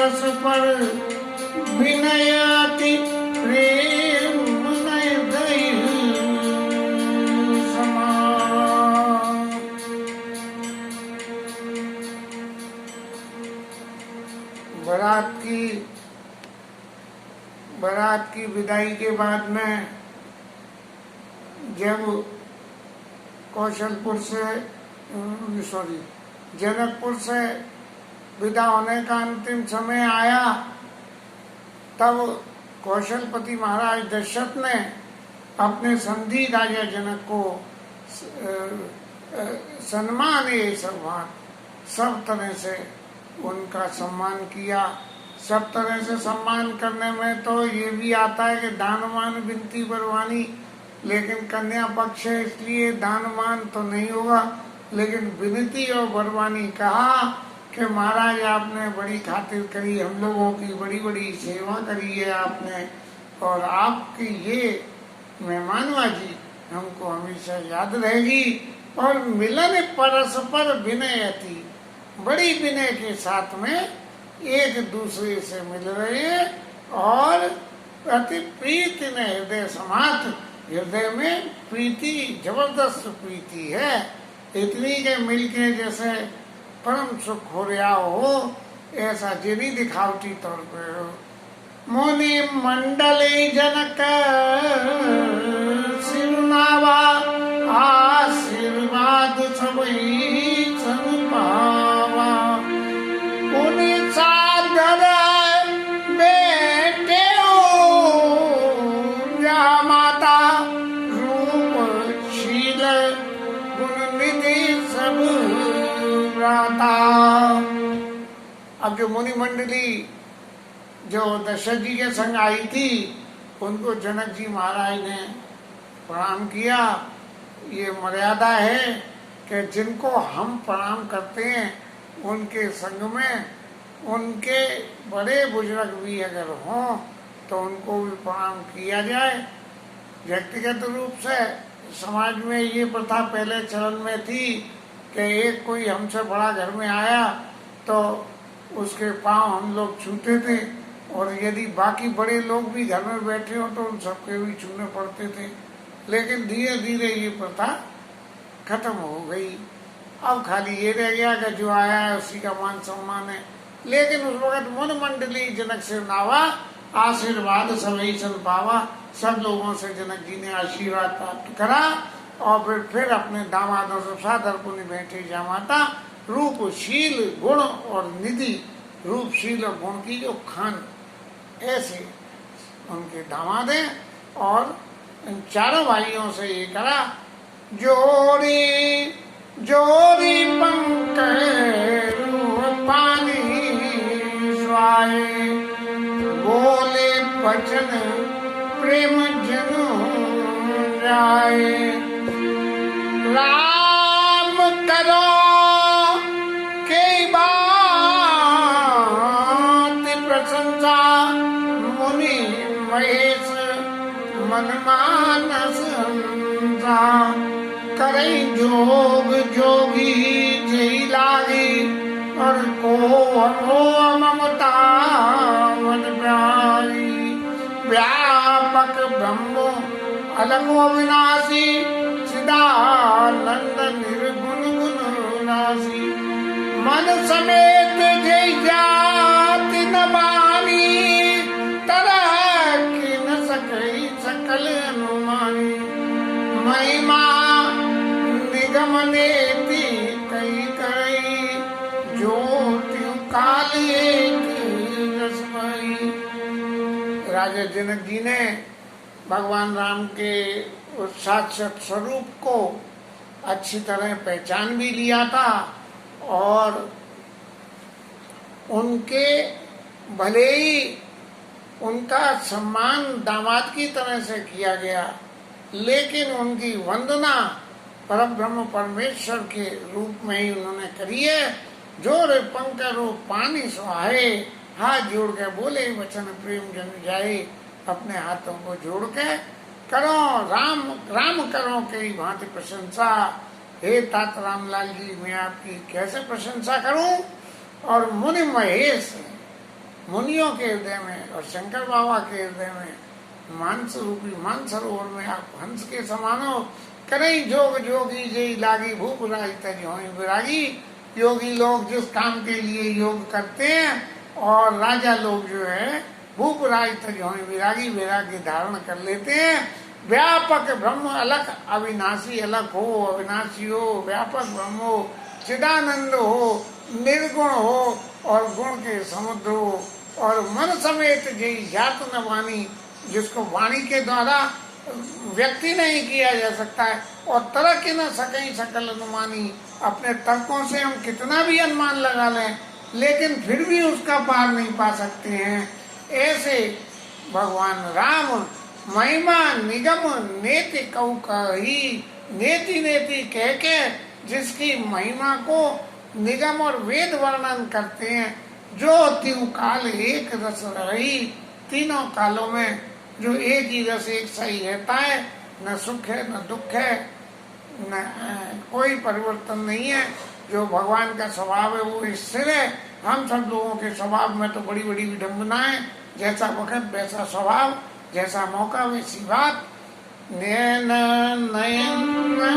परस्पर विनय अति प्रेम नय दय समान। बारात की विदाई के बाद में जब कौशलपुर से जनकपुर से विदा होने का अंतिम समय आया, तब कौशलपति महाराज दशरथ ने अपने समधी राजा जनक को सम्मान सब तरह से उनका सम्मान किया। सब तरह से सम्मान करने में तो ये भी आता है कि दानमान विनती बरवानी, लेकिन कन्या पक्ष है इसलिए दानमान तो नहीं होगा, लेकिन विनती और बरवानी कहा कि महाराज आपने बड़ी खातिर करी, हम लोगों की बड़ी बड़ी सेवा करी है आपने, और आपकी ये मेहमानबाजी हमको हमेशा याद रहेगी। और मिलन परस्पर विनय थी, बड़ी विनय के साथ में एक दूसरे से मिल रहे हैं और अति प्रीति ने हृदय समात, हृदय में प्रीति, जबरदस्त प्रीति है, इतनी के मिलके जैसे परम सुख हो रहा हो, ऐसा जेनी दिखावटी तौर पर हो। मुनि मंडले जनक सिरनावा, आशीर्वाद सबई सन पावा। उन साधर बेटे जा माता, रूप शील गुण निधि सब राता। अब जो मुनि मंडली जो दशरथ जी के संग आई थी, उनको जनक जी महाराज ने प्रणाम किया। ये मर्यादा है कि जिनको हम प्रणाम करते हैं उनके संग में उनके बड़े बुजुर्ग भी अगर हों तो उनको भी प्रणाम किया जाए। व्यक्तिगत रूप से समाज में ये प्रथा पहले चलन में थी कि एक कोई हमसे बड़ा घर में आया तो उसके पांव हम लोग छूते थे, और यदि बाकी बड़े लोग भी घर में बैठे हो तो उन सबके भी छूने पड़ते थे। लेकिन धीरे धीरे ये प्रथा खत्म हो गई। अब खाली ये रह गया कि जो आया है उसी का मान सम्मान है। लेकिन उस वक्त मुनि मंडली जनक से नावा, आशीर्वाद सभी सन पावा। सब लोगों से जनक जी ने आशीर्वाद प्राप्त करा और फिर अपने दामादों से सादर पुण्य बैठे जामाता। रूप शील गुण और निधि, रूप शील और गुण की जो खान, ऐसे उनके दामाद हैं। और इन चारों भाइयों से ये करा, जोड़ी जोड़ी पंकज पानी स्वाए, बोले वचन प्रेम जनु जाए। राम करो के बात प्रशंसा, मुनि महेश मन मानस हमसा। करई जोग जोगी जई लागी, और को ममता मन प्यारी। व्यापक ब्रह्म अलग अविनाशी, चिदानंद निर्गुण गुण राशि। मन समेत जय जाति न बानी, तरह की न सकई सकल अनुमानी। महिमा निगम नेति कई करई, ज्योति काल एक रसमई। राजा जनक जी ने भगवान राम के उस साक्षात स्वरूप को अच्छी तरह पहचान भी लिया था, और उनके भले ही उनका सम्मान दामाद की तरह से किया गया, लेकिन उनकी वंदना परब्रह्म परमेश्वर के रूप में ही उन्होंने करी है। जोर पंकरो पानी सुहाए, हाथ जोड़ के बोले वचन प्रेम जन जाए। अपने हाथों को जोड़ के करो राम राम करो कई भांति प्रशंसा। हे तात रामलाल जी, मैं आपकी कैसे प्रशंसा करूं। और मुनि महेश मुनियों के हृदय में और शंकर बाबा के हृदय में मानस रूपी मानसरोवर में आप हंस के समान हो। करई जोग जोगी जय लागी भूप राई तज होई विरागी। योगी लोग जिस काम के लिए योग करते हैं और राजा लोग जो है भूप राई तज होई विरागी, वैराग्य धारण कर लेते हैं। व्यापक ब्रह्म अलग अविनाशी, अलग हो अविनाशी हो, व्यापक ब्रह्म हो, चिदानंद हो, निर्गुण हो और गुण के समुद्र हो। और मन समेत जय जात न वाणी, जिसको वाणी के द्वारा व्यक्ति नहीं किया जा सकता है। और तरक न सके सकल अनुमानी, अपने तर्कों से हम कितना भी अनुमान लगा लें लेकिन फिर भी उसका पार नहीं पा सकते हैं। ऐसे भगवान राम महिमा निगम नेति कऊ कही, नेति नेति कह के जिसकी महिमा को निगम और वेद वर्णन करते हैं। जो तीन काल एक रस रही, तीनों कालों में जो एक ही रस एक सही रहता है, न सुख है न दुख है, न कोई परिवर्तन नहीं है। जो भगवान का स्वभाव है वो स्थिर है। हम सब लोगों के स्वभाव में तो बड़ी बड़ी विडम्बना है, जैसा वक्त वैसा स्वभाव, जैसा मौका वैसी बात। नयन नयन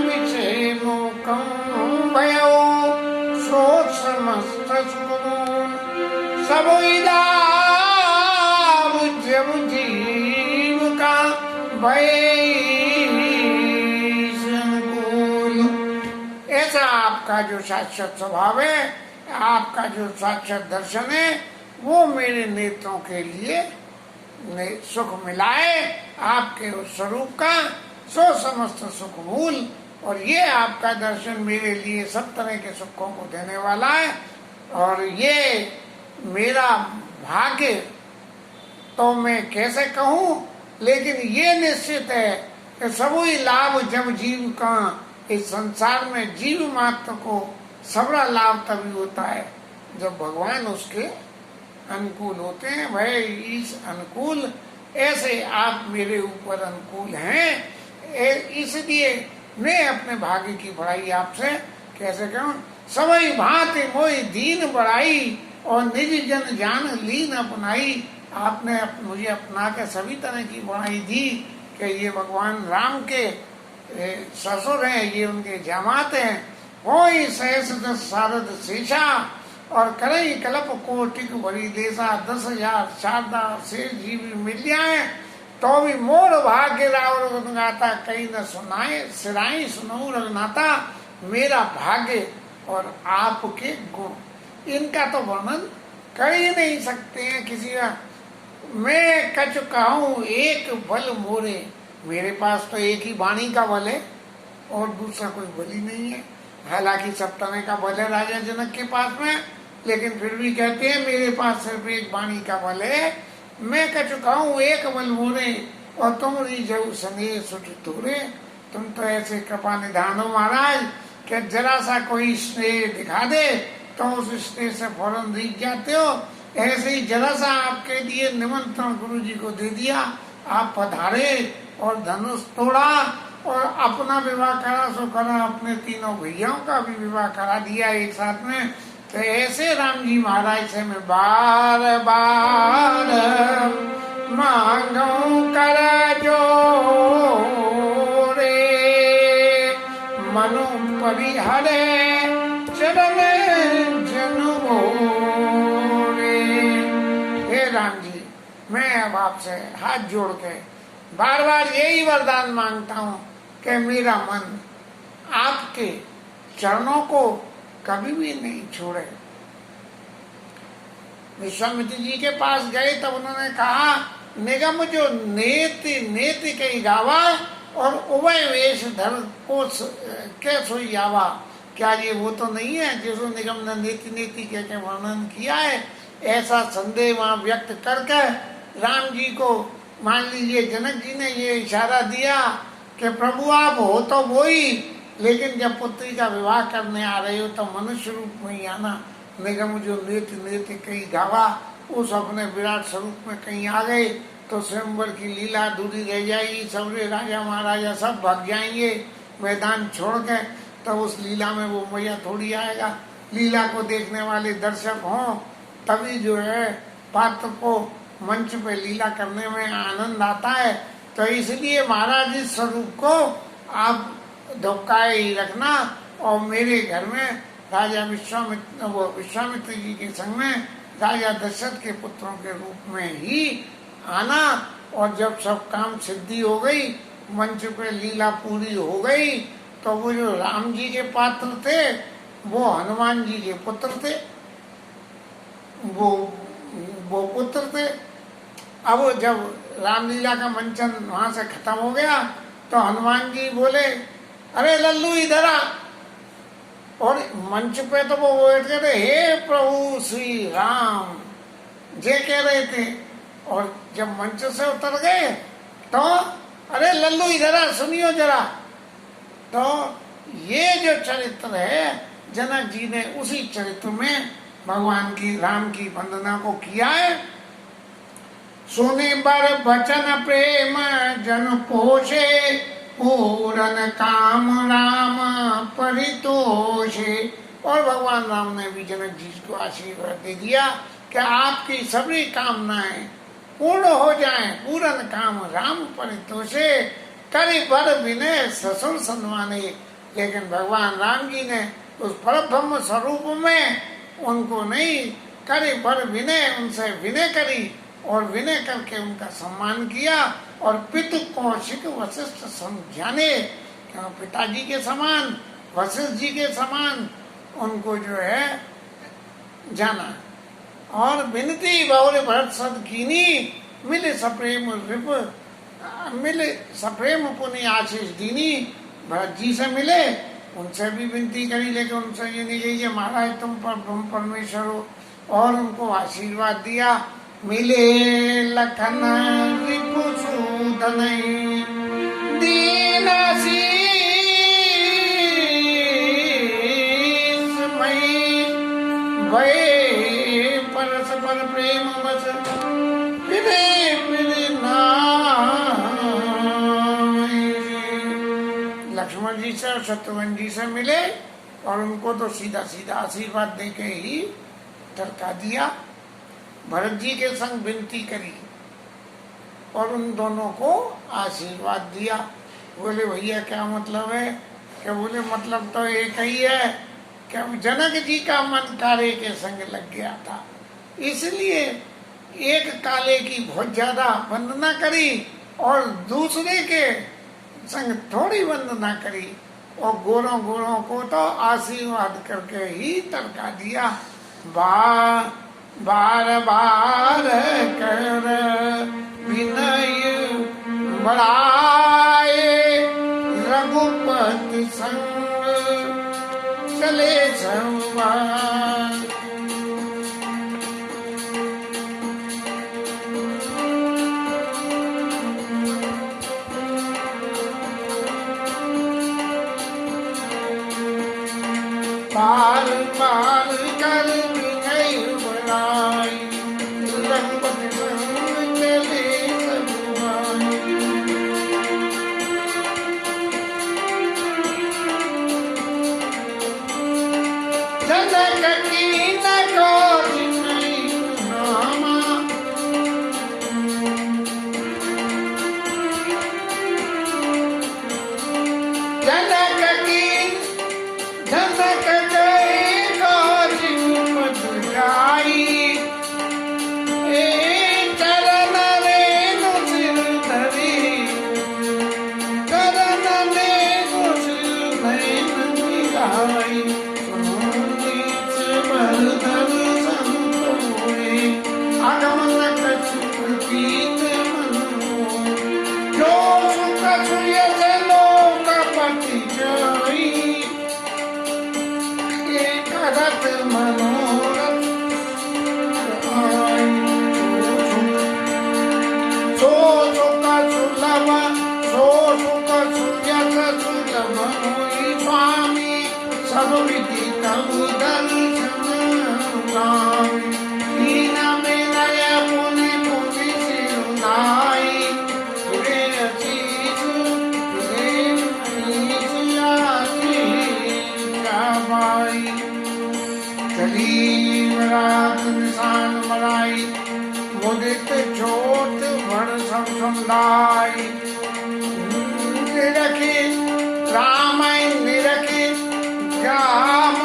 विषय मुखम भयो, सोच समस्त सुकून, सब लाभ जब जीव का भय संकुल। ऐसा आपका जो शाश्वत स्वभाव है, आपका जो शाश्वत दर्शन है, वो मेरे नेत्रों के लिए सुख मिलाए। आपके उस स्वरूप का सो समस्त सुख मूल। और ये आपका दर्शन मेरे लिए सब तरह के सुखों को देने वाला है। और ये मेरा भाग्य तो मैं कैसे कहूँ, लेकिन ये निश्चित है कि सभी लाभ जब जीव का, इस संसार में जीव मात्र को सबरा लाभ तभी होता है जब भगवान उसके अनुकूल होते हैं। भाई इस अनुकूल, ऐसे आप मेरे ऊपर अनुकूल हैं, इसलिए मैं अपने भाग्य की बड़ाई आपसे कैसे कहूँ। सभी भांति मोई दीन बढ़ाई, और निज जन जान लीन अपनाई। आपने मुझे अपना के सभी तरह की बड़ाई दी कि ये भगवान राम के ससुर हैं, ये उनके जामात हैं। कोई सहस दस सारद शेषा, और करई कल्प कोटिक भरी देशा। 10,000 शारदा से जीव मिल जाए तो भी मोर भाग्य रावण गुण गाता, कहीं न सुनाए सिराई सुनऊ रघुनाथा। मेरा भाग्य और आपके गुण, इनका तो वर्णन कर ही नहीं सकते हैं किसी का। मैं कह चुका हूँ एक बल मोरे, मेरे पास तो एक ही वाणी का बल है और दूसरा कोई बल ही नहीं है। हालांकि सब तरह का बल है राजा जनक के पास में, लेकिन फिर भी कहते हैं मेरे पास सिर्फ एक वाणी का बल है। मैं कह चुका हूँ एक बल मोरे, और तुम जब स्नेह सुट तोरे। तुम तो ऐसे कृपा निधान हो महाराज कि जरा सा कोई स्नेह दिखा दे तो उस स्नेह से फौरन रीझ जाते हो। ऐसे ही जरा सा आपके लिए निमंत्रण गुरु जी को दे दिया, आप पधारे और धनुष तोड़ा और अपना विवाह करा सो करा, अपने तीनों भैयाओं का भी विवाह करा दिया एक साथ में। तो ऐसे राम जी महाराज से मैं बार बार मांगू कर जोरे, मनु परिहरे चरण जनु मोरे। हे राम जी, मैं अब आपसे हाथ जोड़ के बार बार यही वरदान मांगता हूँ कि मेरा मन आपके चरणों को कभी भी नहीं छोड़े। विश्वामित्र जी के पास गए तब उन्होंने कहा, निगम जो नेति नेति कही गावा, और उभय वेश धर को के सोई आवा। क्या ये वो तो नहीं है जिसको निगम ने नेति नेति कह के वर्णन किया है? ऐसा संदेह वहाँ व्यक्त करके राम जी को, मान लीजिए जनक जी ने ये इशारा दिया कि प्रभु आप हो तो वो ही, लेकिन जब पुत्री का विवाह करने आ रहे हो तो मनुष्य रूप में ही आना। निगम जो नेति नेति कहीं गावा, उस अपने विराट स्वरूप में कहीं आ गए तो स्वयंवर की लीला अधूरी रह जाएगी। सबरे राजा महाराजा सब भाग जाएंगे मैदान छोड़ के, तो उस लीला में वो मजा थोड़ी आएगा। लीला को देखने वाले दर्शक हों तभी जो है पात्र को मंच पे लीला करने में आनंद आता है। तो इसलिए महाराज इस स्वरूप को आप धोखाए ही रखना और मेरे घर में राजा विश्वामित्र जी के संग में राजा दशरथ के पुत्रों के रूप में ही आना। और जब सब काम सिद्धि हो गई, मंच पे लीला पूरी हो गई, तो वो जो राम जी के पात्र थे वो हनुमान जी के पुत्र थे, वो पुत्र थे। अब जब रामलीला का मंचन वहां से खत्म हो गया तो हनुमान जी बोले, अरे लल्लू इधर आ। और मंच पे तो वो बैठ गए थे, हे प्रभु श्री राम जे कह रहे थे। और जब मंच से उतर गए तो अरे लल्लू इधर आ, सुनियो जरा। तो ये जो चरित्र है जनक जी ने उसी चरित्र में भगवान की राम की वंदना को किया है। सुने बर बचन प्रेम जन पोषे, पूरन काम राम परितोषे। और भगवान राम ने भी जनक जी को आशीर्वाद दे दिया कि आपकी सभी कामनाएं पूर्ण हो जाएं। पूरन काम राम परितोषे, करी बर विनय ससुर सन्माने। लेकिन भगवान राम जी ने उस परब्रह्म स्वरूप में उनको नहीं, करे बर विनय, उनसे विनय करी और विनय करके उनका सम्मान किया। और पितु कौशिक वशिष्ठ समझाने, पिताजी के समान वशिष्ठ जी के समान उनको जो है जाना। और विनती बहुरे भरत सद कीनी, मिले सप्रेम रिप, मिले सप्रेम पुनि आशीष दीनी। भरत जी से मिले, उनसे भी विनती करी, लेकिन उनसे ये नहीं कही महाराज तुम पर ब्रह्म परमेश्वर हो, और उनको आशीर्वाद दिया। मिले लखन रिपु सूदन दीन शीस मई, भय परस्पर प्रेम बस फिरे फिरे नाय। लक्ष्मण जी से और शत्रुघ्न जी से मिले और उनको तो सीधा सीधा आशीर्वाद देके ही टरका दिया। भरत जी के संग विनती करी और उन दोनों को आशीर्वाद दिया। बोले भैया क्या मतलब है? क्या बोले मतलब तो एक ही है कि जनक जी का मन काले के संग लग गया था, इसलिए एक काले की बहुत ज्यादा वंदना करी और दूसरे के संग थोड़ी वंदना करी, और गोरों गोरों को तो आशीर्वाद करके ही टरका दिया। बार बार कर विनय बढ़ाए, रघुपति संग चले संवाद। बार बार कर विनय बढ़ाए, रघुपति संग चले संवाद। जनक की न कोई नहीं नामा, जनक की जनक गए काज मत जाई, चरण रेणु सिर धरी, चरण रेणु सिर नैन मिलाई। आगमन कछु प्रतीत मनो, जो सुख सुयत लोकपति जाई, एक रथ मनोरथ आई। सो सुख सुलभ, सो सुख सुयत सुलभ होई स्वामी, सब विधि तब दर्शन गाई। हीना में नया पुनि पुनि सिरुनाई, तुरे अचीस तुरे अनीस आशीष गावाई। चली रात निशान मराई, सुंदाई निरखी राम निरखी जाम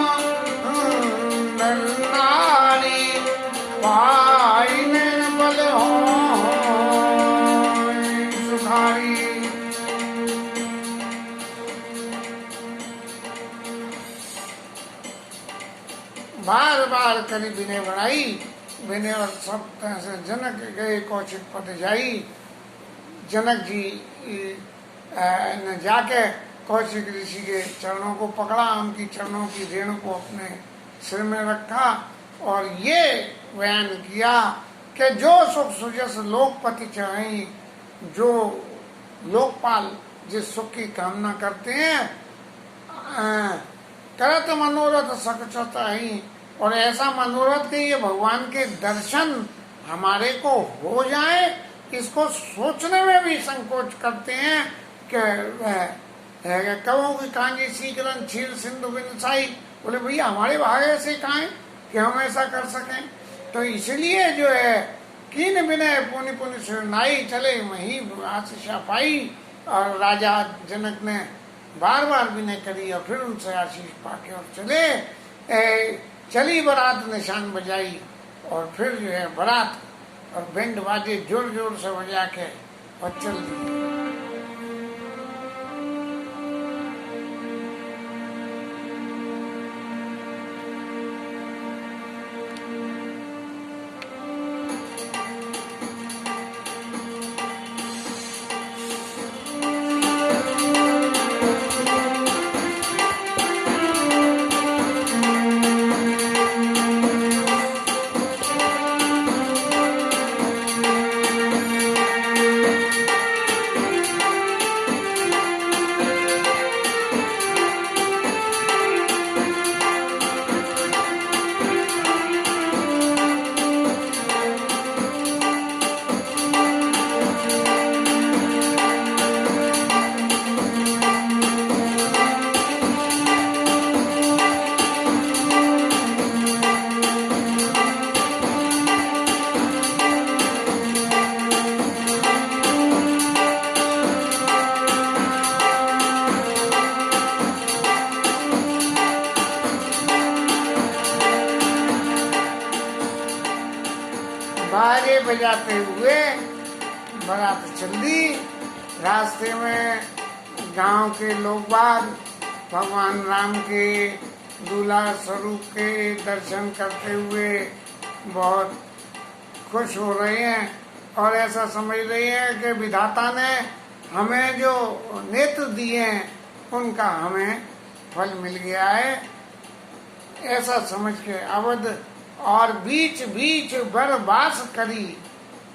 नारी पाई बल हो सुधारी। बार बार करी विनय बढ़ाई, विनय और सब तरह से जनक गए कौशिक पद जाई। जनक जी ने जाके कौशिक ऋषि के चरणों को पकड़ा, उनकी चरणों की रेणु को अपने सिर में रखा और ये बयान किया कि जो सुख सुजस लोकपति चाहें, जो लोकपाल जिस सुख की कामना करते हैं, करत मनोरथ सकचत ही, और ऐसा मनोरथ कि ये भगवान के दर्शन हमारे को हो जाए, इसको सोचने में भी संकोच करते हैं कि कहो कि कांजी सीकरन क्षीर सिंधु बिनसाई। बोले भैया हमारे भाग ऐसे कहाँ है कि हम ऐसा कर सकें। तो इसलिए जो है कीन विनय पुनि पुनि सुनाई, चले वहीं आशीषा पाई। और राजा जनक ने बार बार विनय करी और फिर उनसे आशीष पाके और चले। चली बारात निशान बजाई और फिर जो है बारात और बैंड बाजे जोर जोर से बजा के और चल दी। बाजे बजाते हुए बारात चल दी। रास्ते में गांव के लोग बाग भगवान राम के दूल्हा स्वरूप के दर्शन करते हुए बहुत खुश हो रहे हैं और ऐसा समझ रहे हैं कि विधाता ने हमें जो नेत्र दिए हैं उनका हमें फल मिल गया है, ऐसा समझ के अवध और बीच बीच बरबास करी,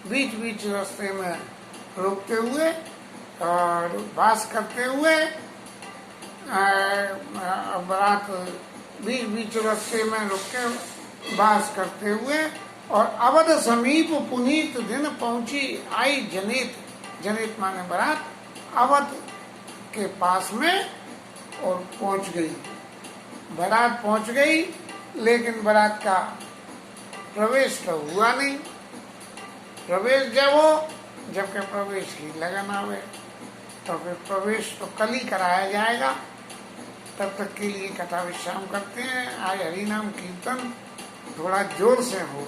बीच बीच रास्ते में रुकते हुए और बास करते हुए बारात बीच बीच रास्ते में रुक के बास करते हुए और अवध समीप पुनीत दिन पहुंची आई जनित। जनित माने बारात अवध के पास में और पहुंच गई। बारात पहुंच गई लेकिन बारात का प्रवेश तो हुआ नहीं। प्रवेश जब हो जबकि प्रवेश की लगन आवे तो फिर प्रवेश तो कल ही कराया जाएगा। तब तक के लिए कथा विश्राम करते हैं। आज हरि नाम कीर्तन थोड़ा जोर से हो।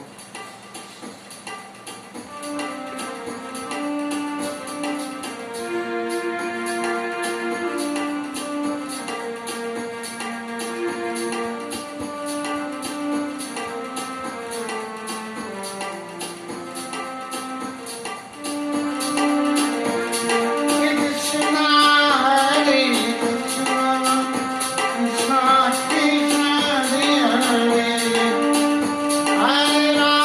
Hare Rama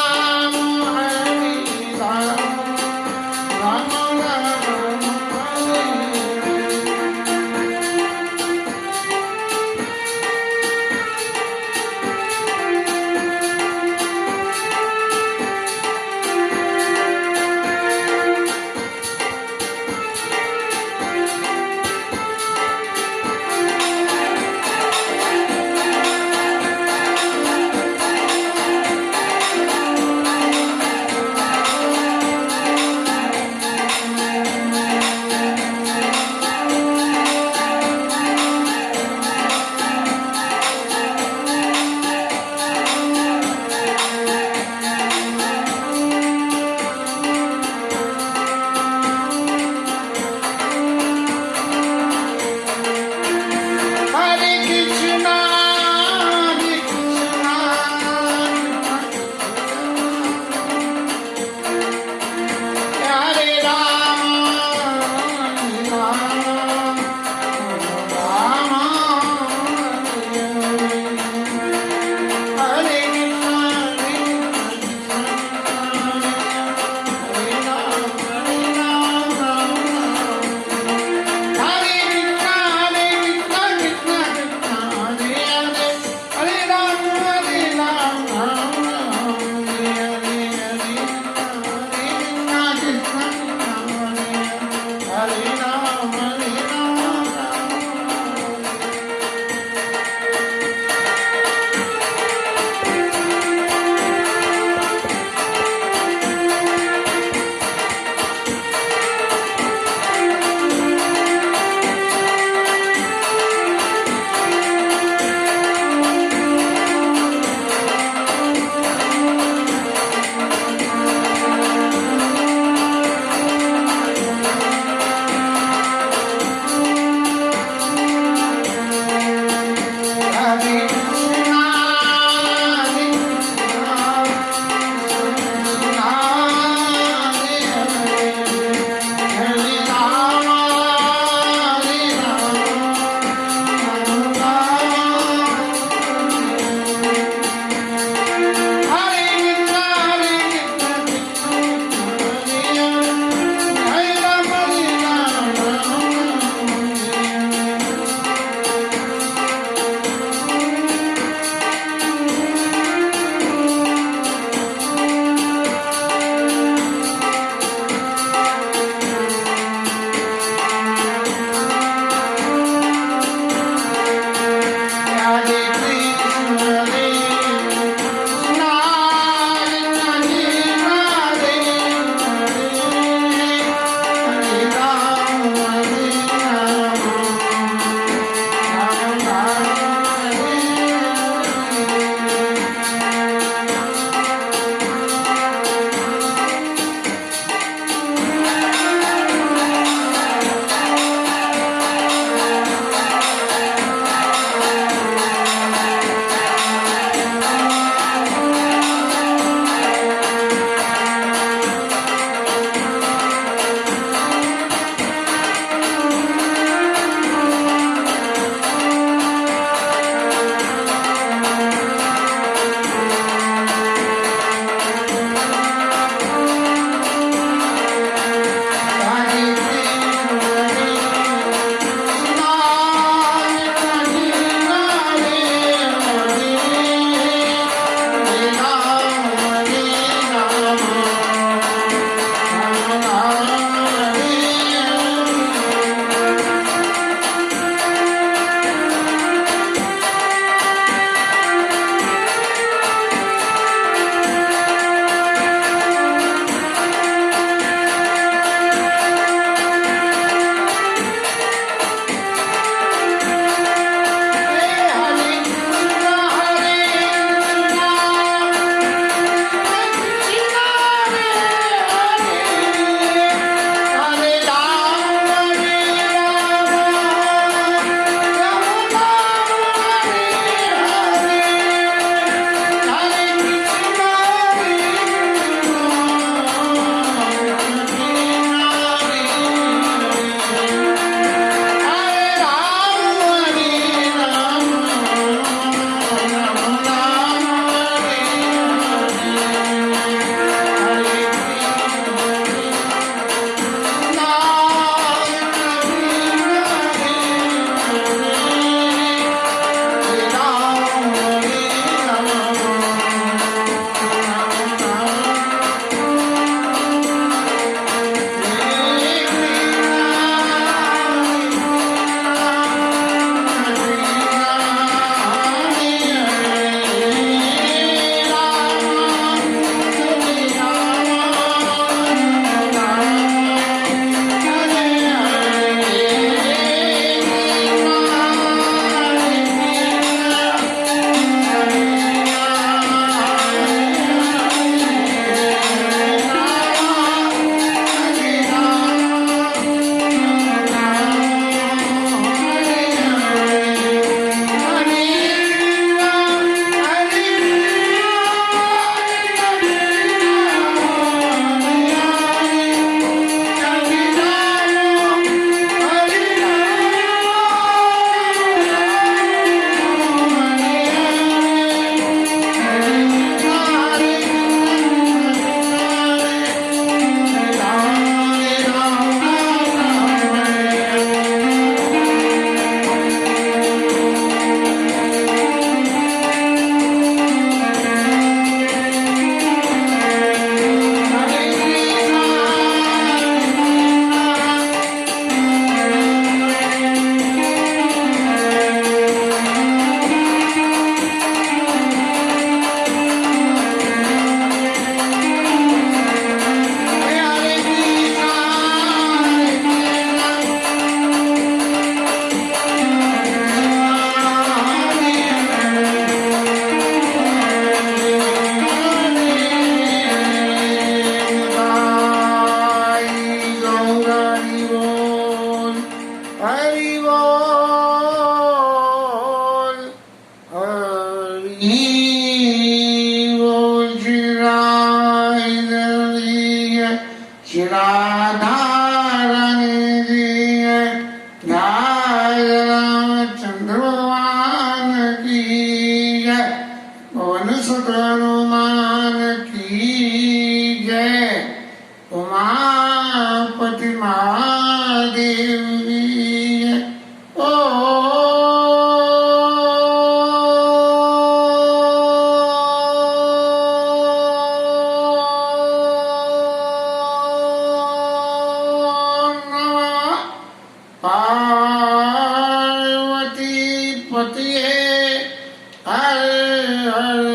हरि बोल, हरि बोल। श्री राम श्री राधा रानी जी जय, रामचंद्र भगवान की जय, पवन सुत हनुमान की जय, उमापति महादेव की जय। ओ पार्वती पतिये हर हर